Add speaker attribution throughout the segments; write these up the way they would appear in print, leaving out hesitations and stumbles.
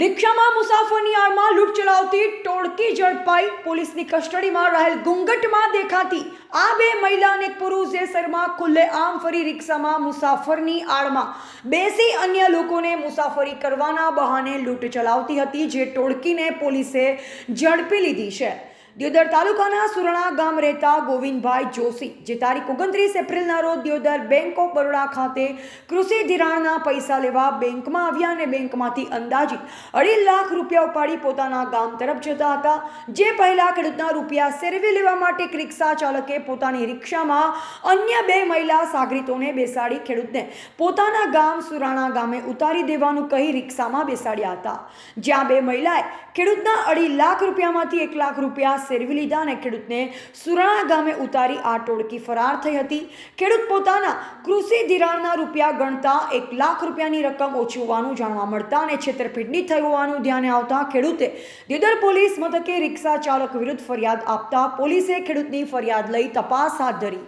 Speaker 1: રિક્ષામાં મુસાફરની આડમાં લૂંટ ચલાવતી ટોળકી ઝડપાઈ। પોલીસની કસ્ટડીમાં રહેલ ઘૂંઘટમાં દેખાતી આ બે મહિલા અને એક પુરુષ જેસરમાં ખુલ્લેઆમ ફરી રિક્ષામાં મુસાફરની આડમાં બેસી અન્ય લોકોને મુસાફરી કરવાના બહાને લૂંટ ચલાવતી હતી, જે ટોળકીને પોલીસે ઝડપી લીધી છે। દિયોદર તાલુકાના સુરણા ગામ રહેતા ગોવિંદભાઈ જોશી, જે તારીખ 29 એપ્રિલના રોજ દિયોદર બેંક ઓફ બરોડા ખાતે કૃષિ ધિરાણના પૈસા લેવા બેંકમાં આવ્યા અને બેંકમાંથી અંદાજિત 2.5 લાખ રૂપિયા ઉપાડી પોતાના ગામ તરફ જતા હતા। જે પહેલા ખેડૂતના રૂપિયા સેરવી લેવા માટે એક રિક્ષા ચાલકે પોતાની રિક્ષામાં અન્ય બે મહિલા સાગરીતોને બેસાડી ખેડૂતને પોતાના ગામ સુરાણા ગામે ઉતારી દેવાનું કહી રિક્ષામાં બેસાડ્યા હતા, જ્યાં બે મહિલાએ ખેડૂતના 2.5 લાખ રૂપિયામાંથી 1 લાખ રૂપિયા સેરવી લીધા અને ખેડૂતને સુરાણા ગામે ઉતારી આ ટોળકી ફરાર થઈ હતી। ખેડૂત પોતાના કૃષિ ધિરાણના રૂપિયા ગણતા 1 લાખ રૂપિયાની રકમ ઓછી હોવાનું જાણવા મળતા અને છેતરપિંડી થઈ હોવાનું ધ્યાને આવતા ખેડૂતે દિયોદર પોલીસ મથકે રિક્ષા ચાલક વિરુદ્ધ ફરિયાદ આપતા પોલીસે ખેડૂતની ફરિયાદ લઈ તપાસ હાથ ધરી,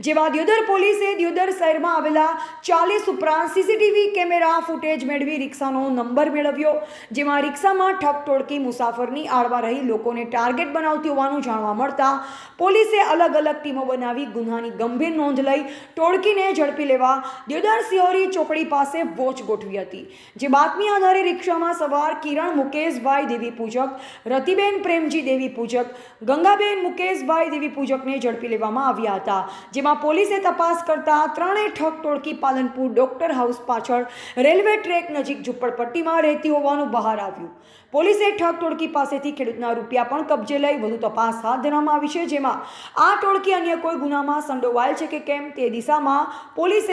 Speaker 1: જેમાં દિયોદર પોલીસે દિયોદર શહેરમાં આવેલા 40 ઉપરાંત સીસીટીવી કેમેરા ફૂટેજ મેળવી રિક્ષાનો નંબર મેળવ્યો, જેમાં રિક્ષામાં ઠગ ટોળકી મુસાફરની આડમાં રહી લોકોને ટાર્ગેટ બનાવતી હોવાનું જાણવા મળતા પોલીસે અલગ અલગ ટીમો બનાવી ગુન્હાની ગંભીર નોંધ લઈ ટોળકીને ઝડપી લેવા દિયોદર સિહોરી ચોકડી પાસે વોચ ગોઠવી હતી। જે બાતમી આધારે રિક્ષામાં સવાર કિરણ મુકેશભાઈ દેવી પૂજક, રતિબેન પ્રેમજી દેવી પૂજક, ગંગાબેન મુકેશભાઈ દેવી પૂજકને ઝડપી લેવામાં આવ્યા હતા, જેમાં પોલીસે તપાસ કરતા ત્રણેય ઠગ ટોળકી પાલનપુર ડોક્ટર હાઉસ પાછળ રેલવે ટ્રેક નજીક ઝુંપડપટ્ટીમાં રહેતી હોવાનું બહાર આવ્યું। પોલીસે ઠગ ટોળકી પાસેથી ખેડૂતના રૂપિયા પણ કબજે લઈ વધુ તપાસ હાથ ધરવામાં આવી છે, જેમાં આ ટોળકી અન્ય કોઈ ગુનામાં સંડોવાયેલ છે કે કેમ તે દિશામાં પોલીસે